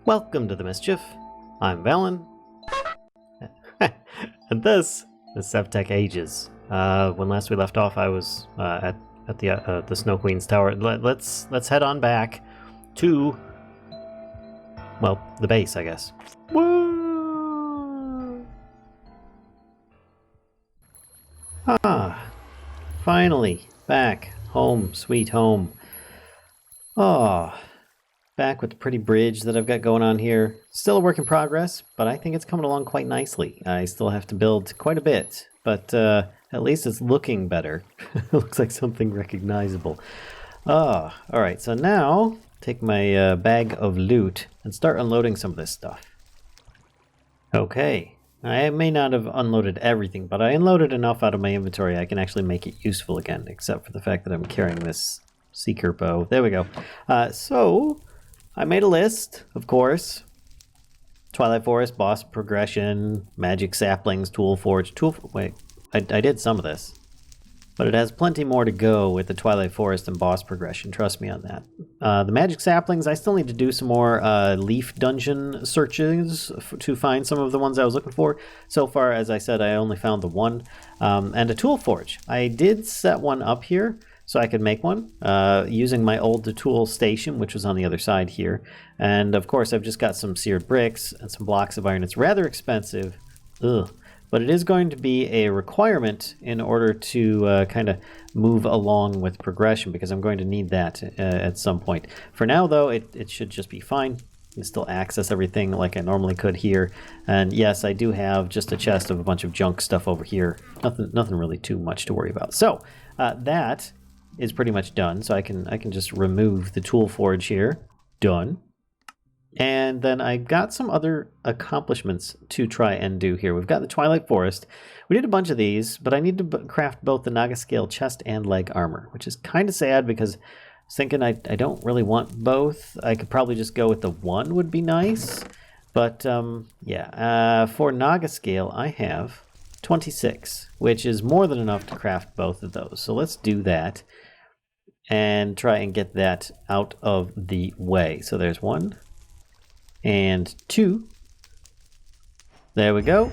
Welcome to the Mischief. I'm Vallen. And this is SevTech Ages. When last we left off, I was at the Snow Queen's tower. Let's head on back to, well, the base, I guess. Woo! Finally back home, sweet home. Back with the pretty bridge that I've got going on here. Still a work in progress, but I think it's coming along quite nicely. I still have to build quite a bit, but at least it's looking better. It looks like something recognizable. Alright, so now take my bag of loot and start unloading some of this stuff. Okay, I may not have unloaded everything, but I unloaded enough out of my inventory I can actually make it useful again, except for the fact that I'm carrying this seeker bow. There we go. So I made a list, of course. Twilight Forest, boss progression, magic saplings, tool forge, wait, I did some of this. But it has plenty more to go with the Twilight Forest and boss progression, trust me on that. The magic saplings, I still need to do some more leaf dungeon searches to find some of the ones I was looking for. So far, as I said, I only found the one. And a tool forge. I did set one up here, so I could make one using my old tool station, which was on the other side here. And of course, I've just got some seared bricks and some blocks of iron. It's rather expensive, but it is going to be a requirement in order to kind of move along with progression, because I'm going to need that at some point. For now, though, it should just be fine. I can still access everything like I normally could here. And yes, I do have just a chest of a bunch of junk stuff over here. Nothing really too much to worry about. So that is pretty much done, so I can just remove the tool forge here. Done. And then I got some other accomplishments to try and do here. We've got the Twilight Forest. We did a bunch of these, but I need to craft both the Naga scale chest and leg armor, which is kind of sad because I was thinking I don't really want both. I could probably just go with the one would be nice. But yeah, for Naga scale I have 26, which is more than enough to craft both of those. So let's do that and try and get that out of the way. So there's 1 and 2. There we go.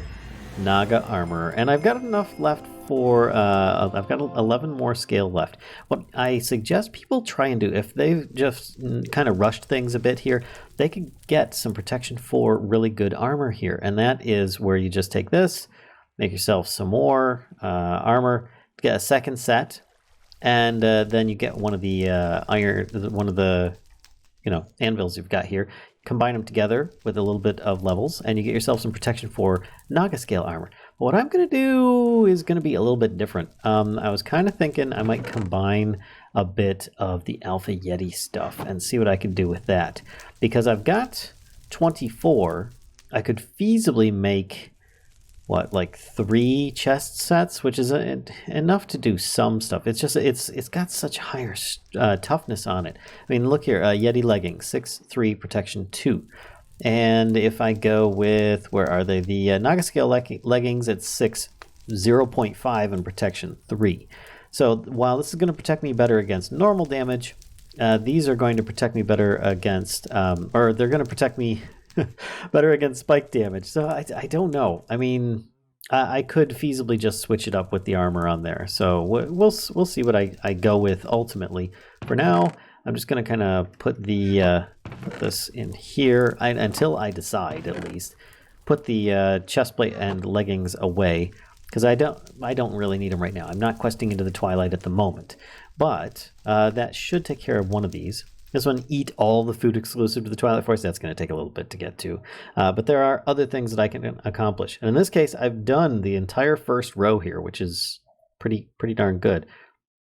Naga armor. And I've got enough left for, I've got 11 more scale left. What I suggest people try and do, if they've just kind of rushed things a bit here, they could get some protection for really good armor here. And that is where you just take this, make yourself some more armor, get a second set, and then you get one of the anvils you've got here. Combine them together with a little bit of levels, and you get yourself some protection for Naga scale armor. But what I'm going to do is going to be a little bit different. I was kind of thinking I might combine a bit of the Alpha Yeti stuff and see what I can do with that. Because I've got 24, I could feasibly make like 3 chest sets, which is enough to do some stuff. It's just it's got such higher toughness on it. I mean, look here, Yeti leggings, 6-3 protection 2, and if I go with, where are they? The Naga scale leggings, it's 0.5 and protection 3. So while this is going to protect me better against normal damage, these are going to protect me better against, or they're going to protect me better against spike damage. So I don't know. I mean, I could feasibly just switch it up with the armor on there. So we'll see what I go with ultimately. For now, I'm just going to kind of put the put this in here until I decide, at least. Put the chest plate and leggings away, because I don't really need them right now. I'm not questing into the Twilight at the moment, but that should take care of one of these. This one, eat all the food exclusive to the Twilight Forest. That's going to take a little bit to get to. But there are other things that I can accomplish. And in this case, I've done the entire first row here, which is pretty darn good.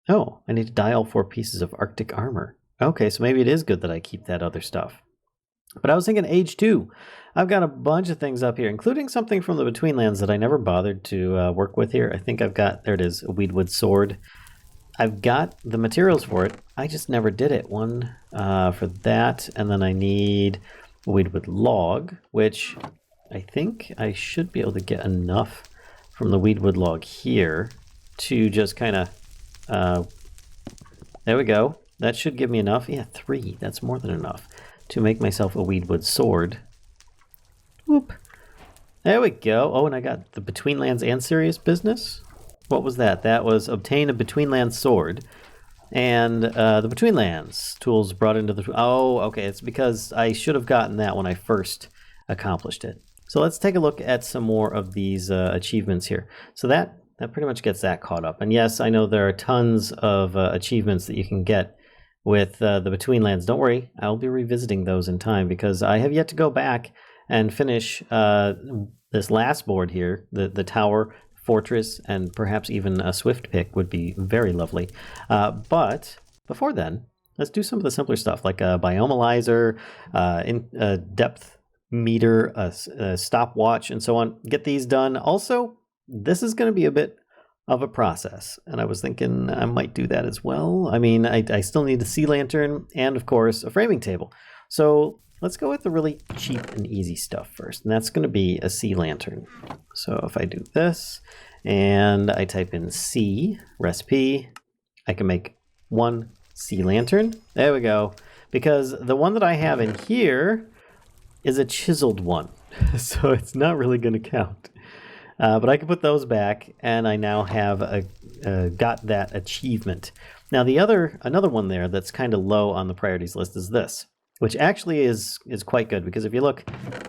Oh, I need to dye all 4 pieces of Arctic armor. Okay, so maybe it is good that I keep that other stuff. But I was thinking age 2. I've got a bunch of things up here, including something from the Betweenlands that I never bothered to work with here. I think I've got, there it is, a weedwood sword. I've got the materials for it. I just never did it. One for that, and then I need a weedwood log, which I think I should be able to get enough from the weedwood log here to just kind of, there we go. That should give me enough. Yeah, 3. That's more than enough to make myself a weedwood sword. Whoop. There we go. Oh, and I got the Betweenlands and Serious Business. What was that? That was obtain a Betweenlands sword. And the Betweenlands tools brought into the... Oh, okay. It's because I should have gotten that when I first accomplished it. So let's take a look at some more of these achievements here. So that pretty much gets that caught up. And yes, I know there are tons of achievements that you can get with the Betweenlands. Don't worry, I'll be revisiting those in time because I have yet to go back and finish this last board here, the tower, fortress, and perhaps even a swift pick would be very lovely. But before then, let's do some of the simpler stuff like a biome eliezer, depth meter, a stopwatch, and so on. Get these done. Also, this is going to be a bit of a process, and I was thinking I might do that as well. I mean, I still need a sea lantern and, of course, a framing table. So let's go with the really cheap and easy stuff first, and that's going to be a sea lantern. So if I do this and I type in sea recipe, I can make one sea lantern. There we go. Because the one that I have in here is a chiseled one, so it's not really going to count. But I can put those back, and I now have got that achievement. Now another one there that's kind of low on the priorities list is this, which actually is quite good because if you look,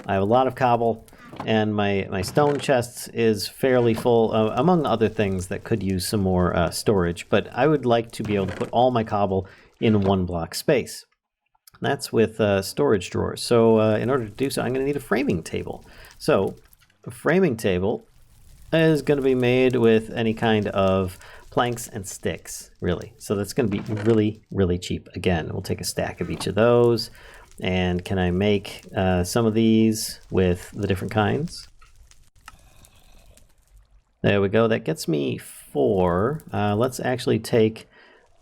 I have a lot of cobble, and my stone chest is fairly full, among other things that could use some more storage. But I would like to be able to put all my cobble in one block space. That's with storage drawers. So in order to do so, I'm going to need a framing table. So a framing table is going to be made with any kind of planks and sticks, really. So that's going to be really, really cheap. Again, we'll take a stack of each of those. And can I make some of these with the different kinds? There we go. That gets me 4. Let's actually take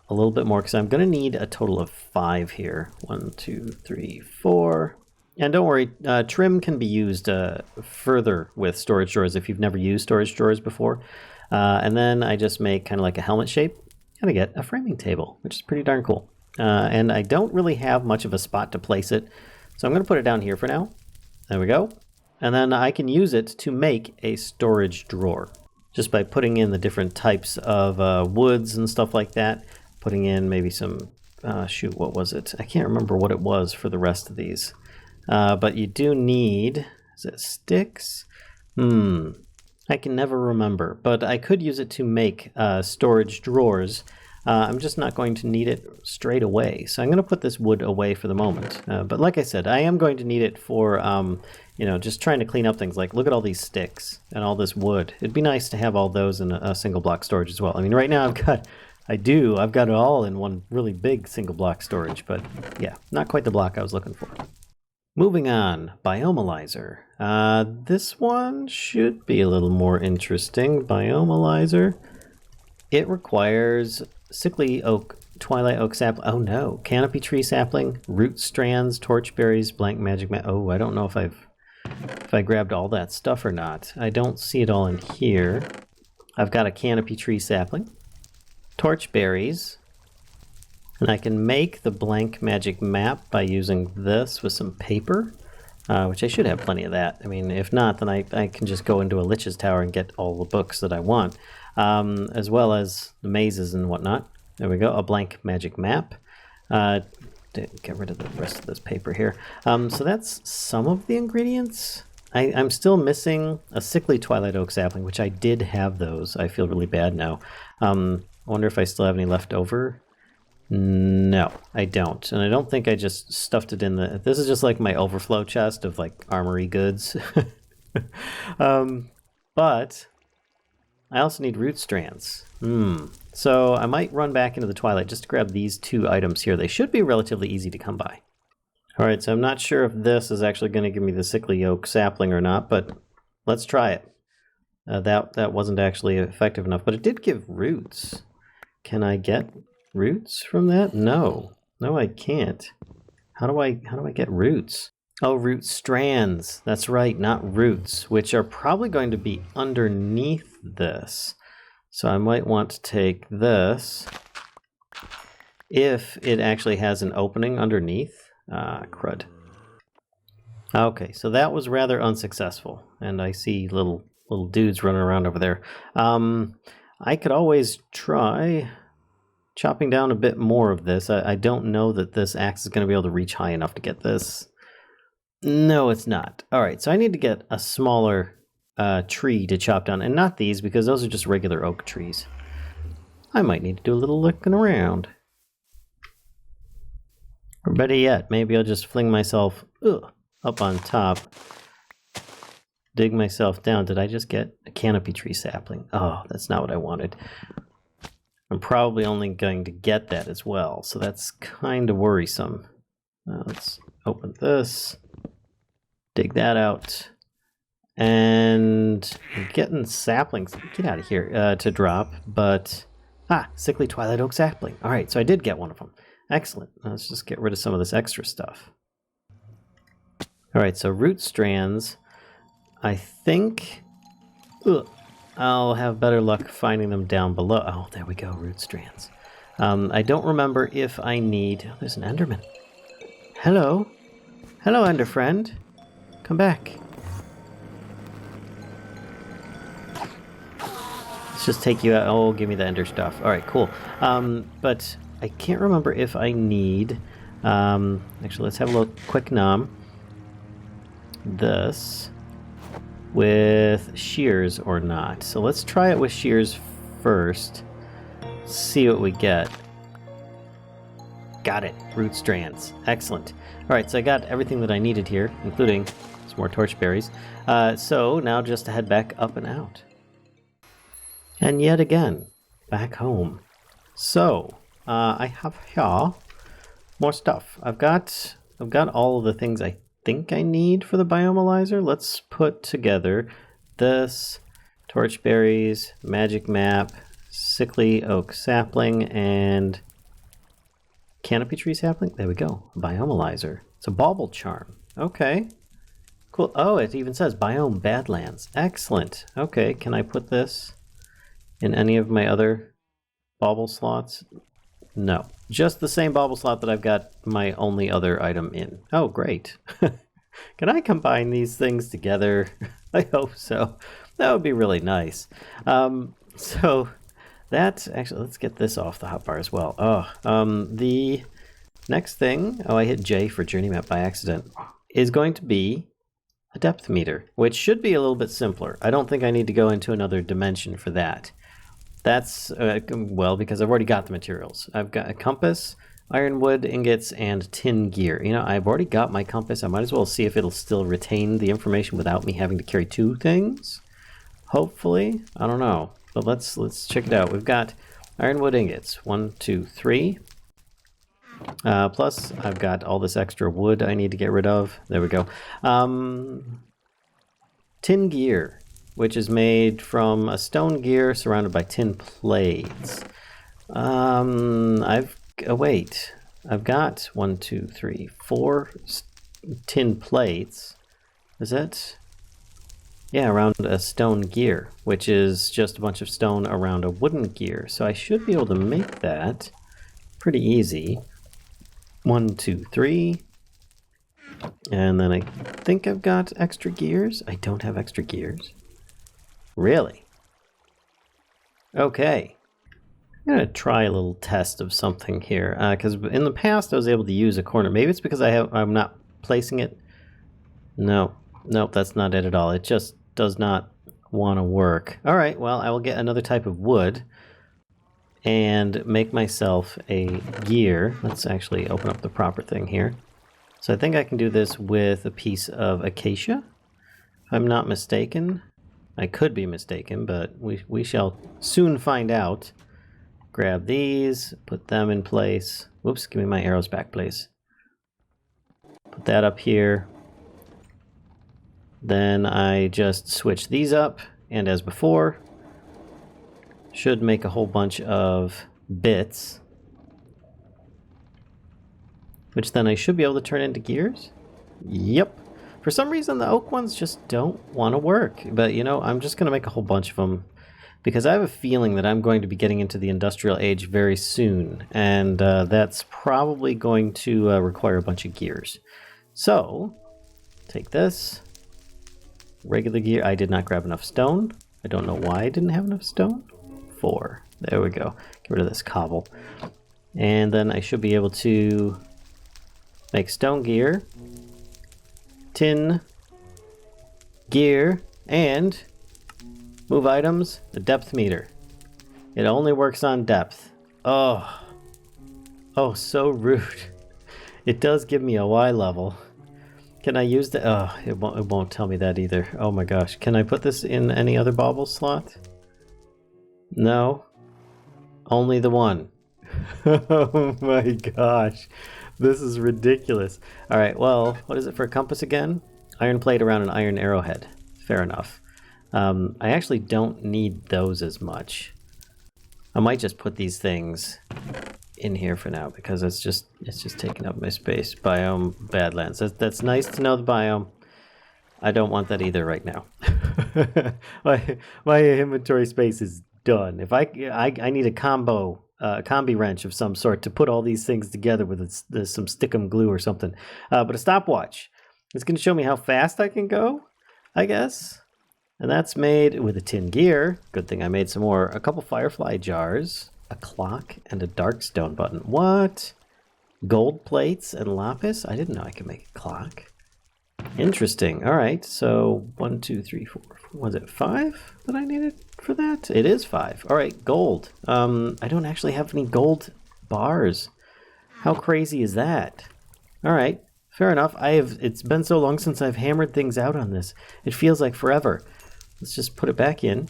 a little bit more because I'm going to need a total of 5 here. 1, 2, 3, 4. And don't worry, trim can be used further with storage drawers if you've never used storage drawers before. And then I just make kind of like a helmet shape, and I get a framing table, which is pretty darn cool. And I don't really have much of a spot to place it, so I'm going to put it down here for now. There we go. And then I can use it to make a storage drawer, just by putting in the different types of woods and stuff like that. Putting in maybe some, shoot, what was it? I can't remember what it was for the rest of these. But you do need, is it sticks? I can never remember, but I could use it to make storage drawers. I'm just not going to need it straight away. So I'm going to put this wood away for the moment. But like I said, I am going to need it for, just trying to clean up things. Like, look at all these sticks and all this wood. It'd be nice to have all those in a single block storage as well. I mean, right now I've got it all in one really big single block storage, but yeah, not quite the block I was looking for. Moving on, biome eliezer. This one should be a little more interesting. Biome eliezer. It requires sickly oak, twilight oak sapling. Oh no, canopy tree sapling, root strands, torch berries, blank magic mat. Oh, I don't know if I grabbed all that stuff or not. I don't see it all in here. I've got a canopy tree sapling, torch berries. And I can make the blank magic map by using this with some paper, which I should have plenty of that. I mean, if not, then I can just go into a Lich's Tower and get all the books that I want, as well as the mazes and whatnot. There we go, a blank magic map. Get rid of the rest of this paper here. So that's some of the ingredients. I'm still missing a sickly twilight oak sapling, which I did have those. I feel really bad now. I wonder if I still have any left over. No, I don't. And I don't think I just stuffed it in the... This is just like my overflow chest of like armory goods. But I also need root strands. So I might run back into the Twilight just to grab these 2 items here. They should be relatively easy to come by. All right, so I'm not sure if this is actually going to give me the sickly oak sapling or not, but let's try it. That wasn't actually effective enough, but it did give roots. Can I get roots from that? No, I can't. How do I get roots? Oh, root strands. That's right, not roots, which are probably going to be underneath this. So I might want to take this if it actually has an opening underneath. Crud. Okay, so that was rather unsuccessful, and I see little dudes running around over there. I could always try chopping down a bit more of this. I don't know that this axe is going to be able to reach high enough to get this. No, it's not. All right, so I need to get a smaller tree to chop down, and not these, because those are just regular oak trees. I might need to do a little looking around. Or better yet, maybe I'll just fling myself up on top, dig myself down. Did I just get a canopy tree sapling? Oh, that's not what I wanted. I'm probably only going to get that as well, so that's kind of worrisome. Let's open this, dig that out. And I'm getting saplings, get out of here, to drop, but, sickly twilight oak sapling. All right, so I did get one of them. Excellent. Let's just get rid of some of this extra stuff. All right, so root strands, I think I'll have better luck finding them down below. Oh, there we go, root strands. I don't remember if I need, oh, there's an Enderman. Hello. Hello, Ender friend. Come back. Just take you out. Oh, give me the ender stuff. All right, cool. But I can't remember if I need. Actually, let's have a little quick nom. This with shears or not. So let's try it with shears first. See what we get. Got it. Root strands. Excellent. All right, so I got everything that I needed here, including some more torchberries. So now just to head back up and out. And yet again, back home. So, I have here more stuff. I've got all of the things I think I need for the biome eliezer. Let's put together this, torchberries, magic map, sickly oak sapling, and canopy tree sapling. There we go, biome eliezer. It's a bauble charm. Okay, cool. Oh, it even says biome badlands. Excellent. Okay, can I put this in any of my other bauble slots? No. Just the same bauble slot that I've got my only other item in. Oh, great. Can I combine these things together? I hope so. That would be really nice. So that's actually, let's get this off the hotbar as well. The next thing, I hit J for journey map by accident, is going to be a depth meter, which should be a little bit simpler. I don't think I need to go into another dimension for that. That's, well, because I've already got the materials. I've got a compass, ironwood ingots, and tin gear. You know, I've already got my compass. I might as well see if it'll still retain the information without me having to carry two things. Hopefully. I don't know. But let's check it out. We've got ironwood ingots. 1, 2, 3. Plus, I've got all this extra wood I need to get rid of. There we go. Tin gear, which is made from a stone gear surrounded by tin plates. I've got 1, 2, 3, 4 tin plates. Is that? Yeah, around a stone gear, which is just a bunch of stone around a wooden gear. So I should be able to make that pretty easy. 1, 2, 3. And then I think I've got extra gears. I don't have extra gears. Really? Okay. I'm going to try a little test of something here. Because in the past I was able to use a corner. Maybe it's because I'm not placing it. No. Nope, that's not it at all. It just does not want to work. Alright, well, I will get another type of wood and make myself a gear. Let's actually open up the proper thing here. So I think I can do this with a piece of acacia, if I'm not mistaken. I could be mistaken, but we shall soon find out. Grab these, put them in place. Whoops, give me my arrows back, please. Put that up here. Then I just switch these up, and as before, should make a whole bunch of bits, which then I should be able to turn into gears. Yep. For some reason, the oak ones just don't want to work. But, you know, I'm just going to make a whole bunch of them because I have a feeling that I'm going to be getting into the industrial age very soon, and that's probably going to require a bunch of gears. So, take this. Regular gear. I did not grab enough stone. I don't know why I didn't have enough stone. 4. There we go. Get rid of this cobble. And then I should be able to make stone gear, tin gear, and move items, the depth meter. It only works on depth. Oh, so rude. It does give me a Y level. Can I use the... Oh, it won't tell me that either. Oh my gosh. Can I put this in any other bauble slot? No. Only the one. Oh my gosh. This is ridiculous. Alright, well, what is it for a compass again? Iron plate around an iron arrowhead. Fair enough. I actually don't need those as much. I might just put these things in here for now because it's just taking up my space. Biome Badlands. That's nice to know the biome. I don't want that either right now. my inventory space is done. If I need a combi wrench of some sort to put all these things together with some stickum glue or something. But a stopwatch. It's going to show me how fast I can go, I guess. And that's made with a tin gear. Good thing I made some more. A couple firefly jars, a clock, and a darkstone button. What? Gold plates and lapis? I didn't know I could make a clock. Interesting. All right. So 1, 2, 3, 4. Was it 5 that I needed for that? It is 5. All right. Gold. I don't actually have any gold bars. How crazy is that? All right. Fair enough. It's been so long since I've hammered things out on this. It feels like forever. Let's just put it back in.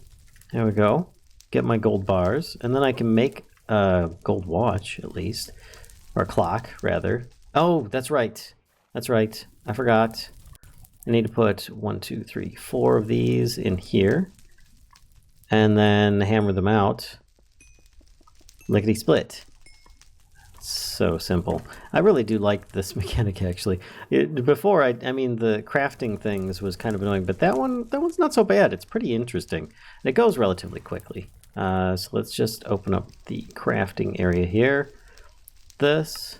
There we go. Get my gold bars. And then I can make a gold watch, at least. Or a clock, rather. Oh, that's right. That's right. I forgot. I need to put 1, 2, 3, 4 of these in here. And then hammer them out. Lickety-split. So simple. I really do like this mechanic, actually. Before, I mean, the crafting things was kind of annoying, but that one's not so bad. It's pretty interesting. And it goes relatively quickly. So let's just open up the crafting area here. This.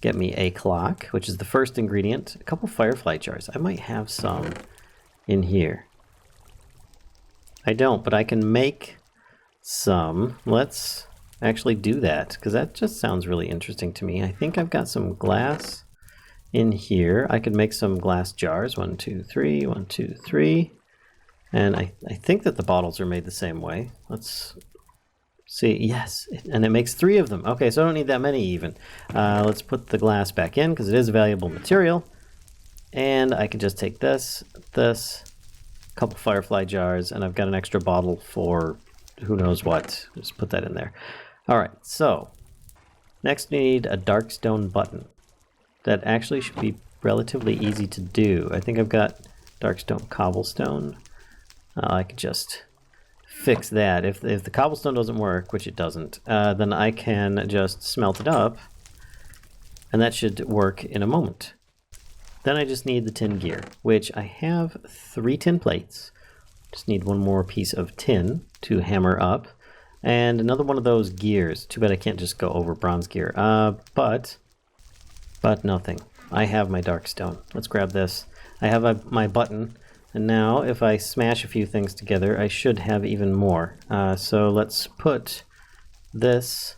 Get me a clock, which is the first ingredient. A couple firefly jars. I might have some in here. I don't, but I can make some. Let's actually do that, because that just sounds really interesting to me. I think I've got some glass in here. I could make some glass jars. 1, 2, 3, 1, 2, 3. And I think that the bottles are made the same way. Let's see. Yes, and it makes 3 of them. Okay, so I don't need that many even. Let's put the glass back in because it is a valuable material. And I can just take this, a couple firefly jars, and I've got an extra bottle for who knows what. Just put that in there. All right, so next we need a darkstone button. That actually should be relatively easy to do. I think I've got darkstone cobblestone. I could just fix that. If the cobblestone doesn't work, which it doesn't, then I can just smelt it up, and that should work in a moment. Then I just need the tin gear, which I have 3 tin plates. Just need 1 more piece of tin to hammer up, and another one of those gears. Too bad I can't just go over bronze gear. But nothing. I have my darkstone. Let's grab this. I have my button. And now, if I smash a few things together, I should have even more. So let's put this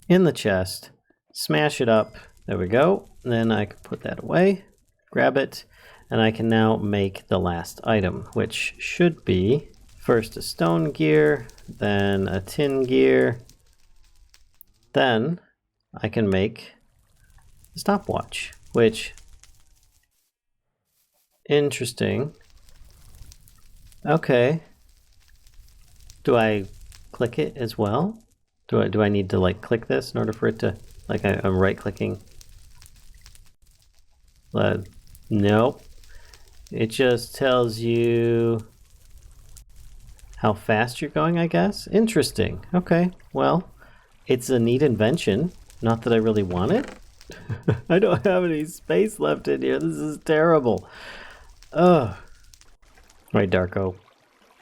in the chest, smash it up. There we go. Then I can put that away, grab it, and I can now make the last item, which should be first a stone gear, then a tin gear, then I can make a stopwatch, which... Interesting. Okay. Do I click it as well? Do I need to like click this in order for it to, like, I'm right clicking? Nope. It just tells you how fast you're going, I guess. Interesting. Okay. Well, it's a neat invention. Not that I really want it. I don't have any space left in here. This is terrible. Ugh. Right, Darko.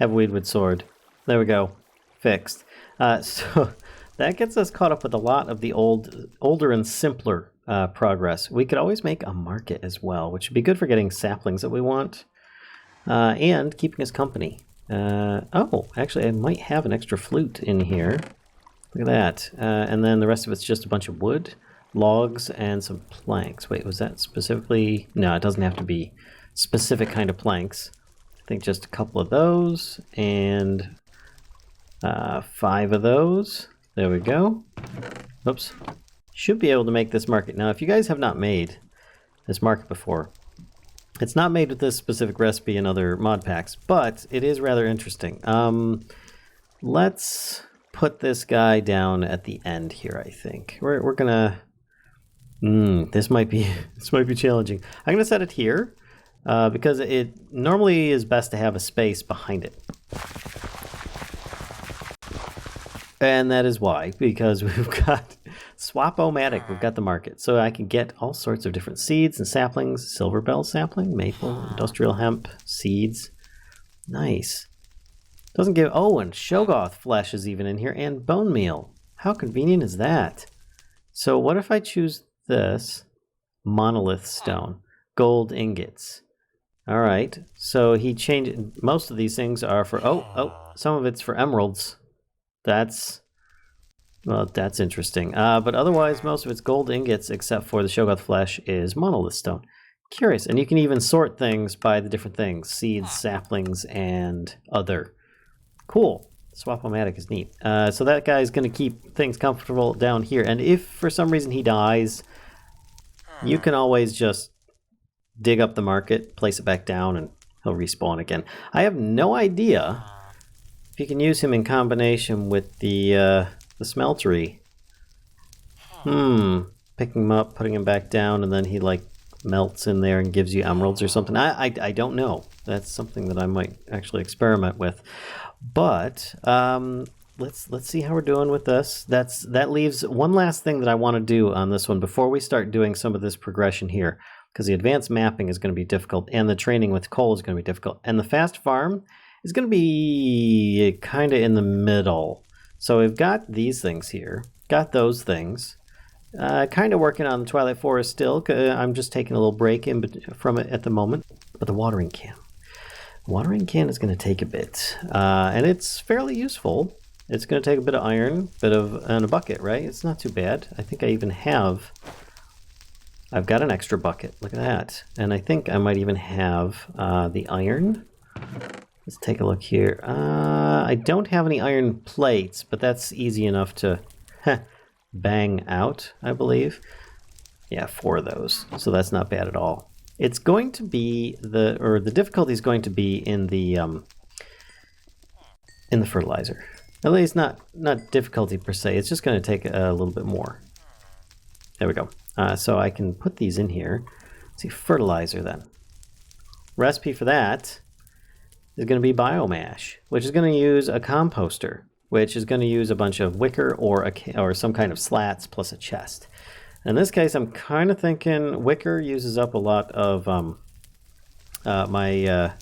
Heavy weedwood sword. There we go. Fixed. So that gets us caught up with a lot of the older and simpler progress. We could always make a market as well, which would be good for getting saplings that we want and keeping us company. Oh, actually, I might have an extra flute in here. Look at that. And then the rest of it's just a bunch of wood, logs, and some planks. Wait, was that specifically? No, it doesn't have to be specific kind of planks. I think just a couple of those and 5 of those. There we go. Oops. Should be able to make this market. Now, if you guys have not made this market before, it's not made with this specific recipe and other mod packs, but it is rather interesting. Let's put this guy down at the end here, I think. We're gonna... this might be challenging. I'm gonna set it here because it normally is best to have a space behind it. And that is why, because we've got Swap-O-Matic, we've got the market. So I can get all sorts of different seeds and saplings, silver bell sapling, maple, industrial hemp, seeds. Nice. Doesn't give, oh, and Shoggoth flesh is even in here, and bone meal. How convenient is that? So what if I choose this? Monolith stone, gold ingots. All right, so he changed, most of these things are for, some of it's for emeralds. Well, that's interesting. But otherwise, most of it's gold ingots, except for the Shoggoth flesh is monolith stone. Curious. And you can even sort things by the different things. Seeds, saplings, and other. Cool. Swap-O-Matic is neat. So that guy's going to keep things comfortable down here. And if for some reason he dies, you can always just dig up the market, place it back down, and he'll respawn again. I have no idea if you can use him in combination with the smeltery. Picking him up, putting him back down, and then he like melts in there and gives you emeralds or something. I don't know. That's something that I might actually experiment with. But let's see how we're doing with this. That leaves one last thing that I want to do on this one before we start doing some of this progression here, because the advanced mapping is going to be difficult, and the training with coal is going to be difficult, and the fast farm is going to be kind of in the middle. So we've got these things here, got those things. Kind of working on the Twilight Forest still. I'm just taking a little break from it at the moment. But the watering can. Watering can is going to take a bit. And it's fairly useful. It's going to take a bit of iron, and a bucket, right? It's not too bad. I think I've got an extra bucket. Look at that. And I think I might even have the iron. Let's take a look here. I don't have any iron plates, but that's easy enough to bang out, I believe. Yeah, 4 of those. So that's not bad at all. It's going to be the difficulty is going to be in the fertilizer. At least not difficulty per se. It's just going to take a little bit more. There we go. So I can put these in here. Let's see, fertilizer then. Recipe for that is going to be biomash, which is going to use a composter, which is going to use a bunch of wicker or some kind of slats plus a chest. In this case, I'm kind of thinking wicker uses up a lot of my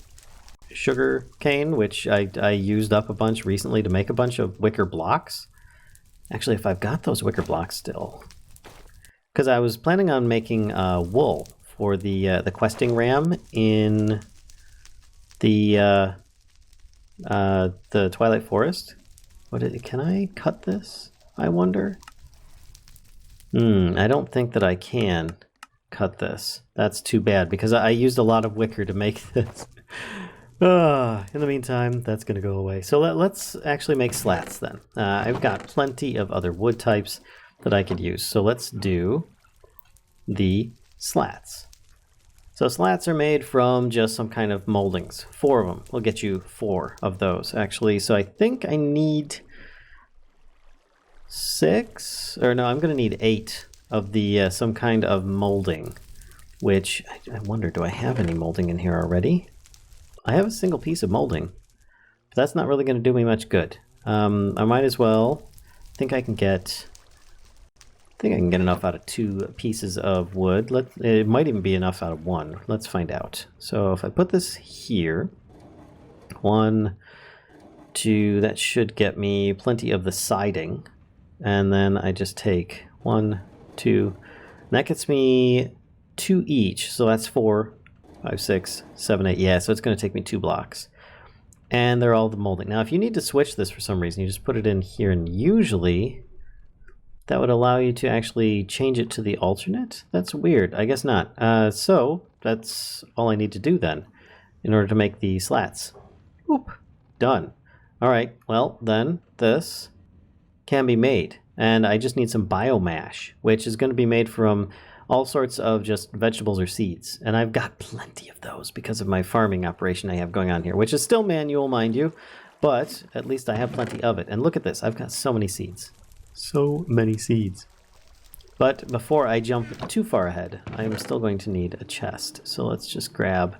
sugar cane, which I used up a bunch recently to make a bunch of wicker blocks. Actually, if I've got those wicker blocks still, because I was planning on making wool for the questing ram in the Twilight Forest. Can I cut this? I wonder. I don't think that I can cut this. That's too bad because I used a lot of wicker to make this. In the meantime, that's going to go away. So let's actually make slats then. I've got plenty of other wood types that I could use. So let's do the slats. So slats are made from just some kind of moldings. 4 of them. We'll get you 4 of those, actually. So I think I need 6, or no, I'm going to need 8 of the some kind of molding, which I wonder, do I have any molding in here already? I have a single piece of molding, but that's not really going to do me much good. I might as well, I think I can get enough out of 2 pieces of wood. It might even be enough out of 1. Let's find out. So if I put this here, 1, that should get me plenty of the siding. And then I just take 1, 2, and that gets me 2 each. So that's 4, 5, 6, 7, 8. Yeah, so it's going to take me 2 blocks. And they're all the molding. Now, if you need to switch this for some reason, you just put it in here, and usually that would allow you to actually change it to the alternate. That's weird. I guess not. So that's all I need to do then in order to make the slats. Whoop. Done. All right. Well, then this can be made. And I just need some biomash, which is going to be made from all sorts of just vegetables or seeds. And I've got plenty of those because of my farming operation I have going on here, which is still manual, mind you, but at least I have plenty of it. And look at this. I've got so many seeds. So many seeds. But before I jump too far ahead, I'm still going to need a chest. So let's just grab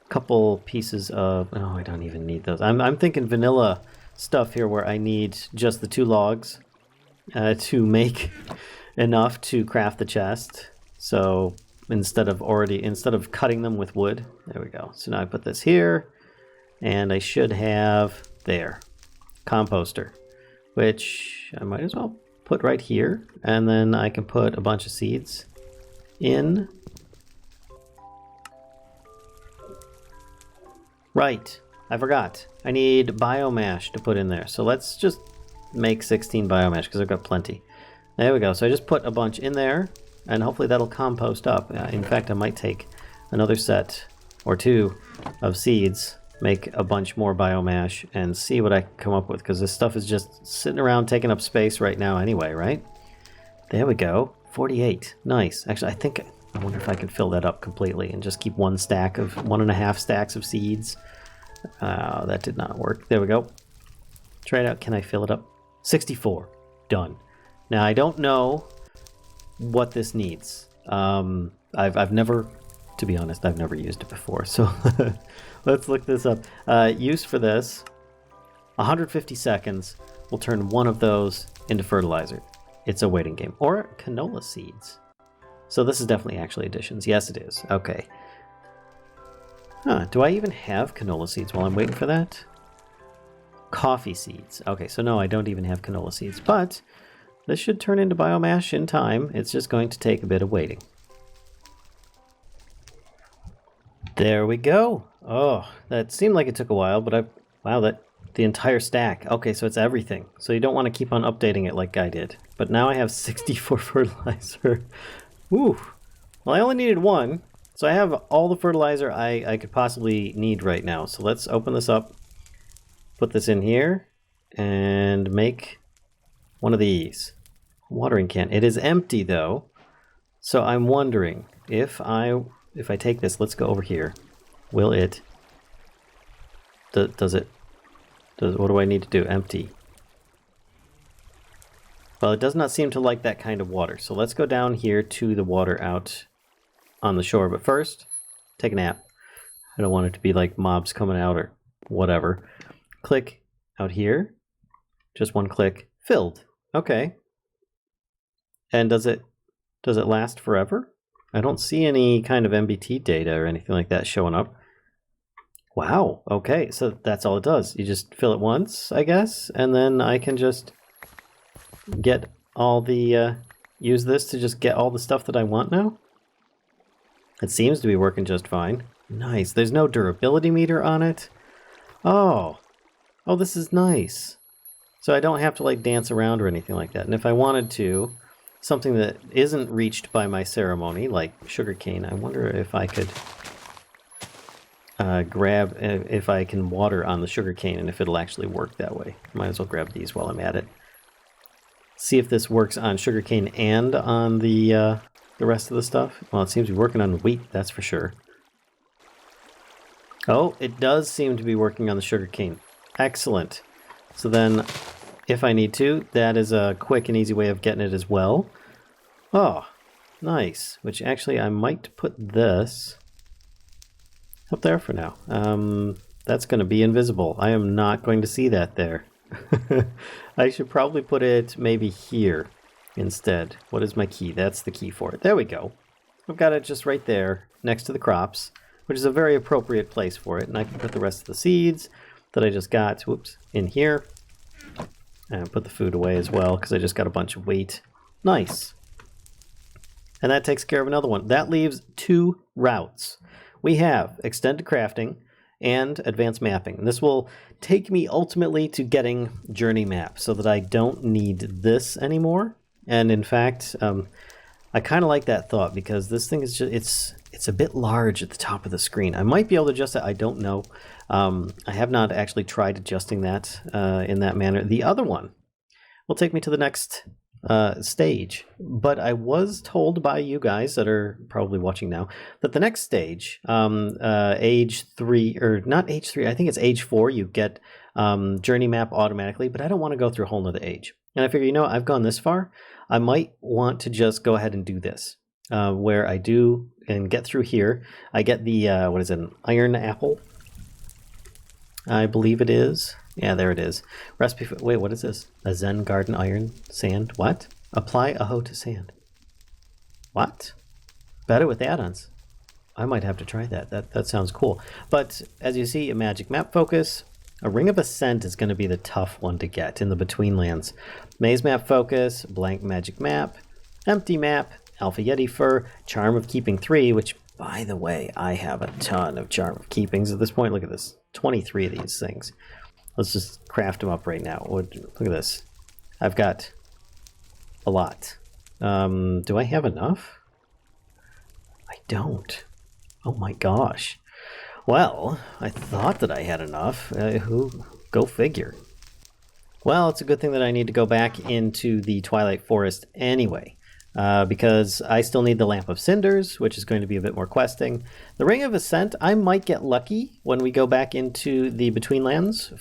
a couple pieces of... Oh, I don't even need those. I'm thinking vanilla stuff here where I need just the 2 logs to make enough to craft the chest. So instead of cutting them with wood, there we go. So now I put this here, and I should have there, composter, which I might as well put right here, and then I can put a bunch of seeds in. Right, I forgot. I need biomash to put in there. So let's just make 16 biomash because I've got plenty. There we go. So I just put a bunch in there, and hopefully that'll compost up. In fact, I might take another set or 2 of seeds, make a bunch more biomash, and see what I can come up with, because this stuff is just sitting around taking up space right now anyway, right? There we go. 48. Nice. Actually, I wonder if I can fill that up completely and just keep 1.5 stacks of seeds. That did not work. There we go. Try it out. Can I fill it up? 64. Done. Now, I don't know what this needs. I've never, to be honest, I've never used it before. So let's look this up. Use for this, 150 seconds will turn one of those into fertilizer. It's a waiting game. Or canola seeds. So this is definitely actually additions. Yes, it is. Okay. Huh, do I even have canola seeds while I'm waiting for that? Coffee seeds. Okay, so no, I don't even have canola seeds, but this should turn into biomash in time. It's just going to take a bit of waiting. There we go. Oh, that seemed like it took a while, but wow, the entire stack. Okay, so it's everything. So you don't want to keep on updating it like I did. But now I have 64 fertilizer. Woo. Well, I only needed 1, so I have all the fertilizer I could possibly need right now. So let's open this up, put this in here, and make one of these. Watering can. It is empty though, so I'm wondering if I take this. Let's go over here. Will it? Does it? What do I need to do? Empty. Well, it does not seem to like that kind of water. So let's go down here to the water out on the shore. But first, take a nap. I don't want it to be like mobs coming out or whatever. Click out here. Just one click. Filled. Okay. And does it last forever? I don't see any kind of MBT data or anything like that showing up. Wow. Okay. So that's all it does. You just fill it once, I guess, and then I can just get all the use this to just get all the stuff that I want now. It seems to be working just fine. Nice. There's no durability meter on it. Oh, this is nice. So I don't have to like dance around or anything like that. And if I wanted to, something that isn't reached by my ceremony, like sugarcane, I wonder if I could grab, if I can water on the sugarcane and if it'll actually work that way. Might as well grab these while I'm at it. See if this works on sugarcane and on the rest of the stuff. Well, it seems to be working on wheat, that's for sure. Oh, it does seem to be working on the sugarcane. Excellent. So then, if I need to, that is a quick and easy way of getting it as well. Oh, nice. Which actually, I might put this up there for now. That's going to be invisible. I am not going to see that there. I should probably put it maybe here instead. What is my key? That's the key for it. There we go. I've got it just right there next to the crops, which is a very appropriate place for it. And I can put the rest of the seeds, that I just got, whoops, in here. And put the food away as well, because I just got a bunch of wheat. Nice. And that takes care of another one. That leaves 2 routes. We have extended crafting and advanced mapping. And this will take me ultimately to getting journey map so that I don't need this anymore. And in fact, I kind of like that thought, because this thing is just, it's a bit large at the top of the screen. I might be able to adjust it. I don't know. I have not actually tried adjusting that in that manner. The other one will take me to the next stage, but I was told by you guys that are probably watching now that the next stage, age 3, or not age 3, I think it's age 4, you get journey map automatically, but I don't want to go through a whole nother age. And I figure, you know, I've gone this far, I might want to just go ahead and do this, where I do and get through here. I get the, what is it, an iron apple? I believe it is. Yeah, there it is. Recipe for, wait, what is this? A Zen garden iron sand? What? Apply a hoe to sand. What? Better with add-ons. I might have to try that. That sounds cool. But as you see, a magic map focus. A ring of ascent is going to be the tough one to get in the Betweenlands. Maze map focus, blank magic map, empty map, alpha yeti fur, charm of keeping 3, which, by the way, I have a ton of charm of keepings at this point. Look at this, 23 of these things. Let's just craft them up right now. Look at this. I've got a lot. Do I have enough? I don't. Oh my gosh. Well, I thought that I had enough. Go figure. Well, it's a good thing that I need to go back into the Twilight Forest anyway, because I still need the Lamp of Cinders, which is going to be a bit more questing. The Ring of Ascent, I might get lucky when we go back into the Betweenlands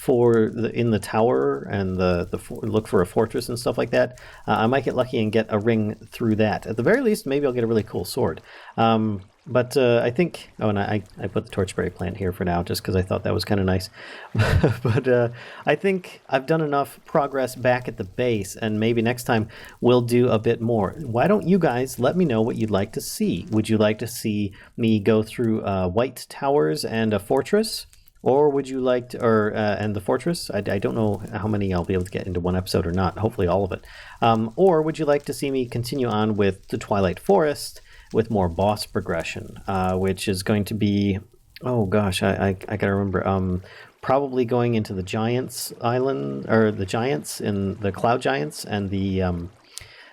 in the tower and look for a fortress and stuff like that. I might get lucky and get a ring through that. At the very least, maybe I'll get a really cool sword. But I think, oh, and I put the torchberry plant here for now just because I thought that was kind of nice. But I think I've done enough progress back at the base, and maybe next time we'll do a bit more. Why don't you guys let me know what you'd like to see? Would you like to see me go through white towers and a fortress? Or would you like to, and the fortress? I don't know how many I'll be able to get into one episode or not. Hopefully all of it. Or would you like to see me continue on with the Twilight Forest with more boss progression, which is going to be, oh gosh, I gotta remember, probably going into the Giants Island, or the Giants in the Cloud Giants, and the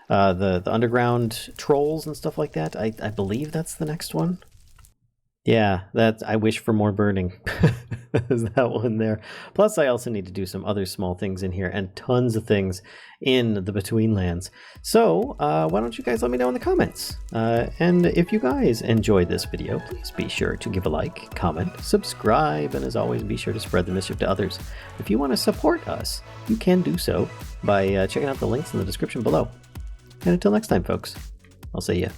underground trolls and stuff like that. I believe that's the next one. Yeah, I wish for more burning. There's that one there. Plus, I also need to do some other small things in here and tons of things in the Betweenlands. So, why don't you guys let me know in the comments? And if you guys enjoyed this video, please be sure to give a like, comment, subscribe, and as always, be sure to spread the mischief to others. If you want to support us, you can do so by checking out the links in the description below. And until next time, folks, I'll see ya.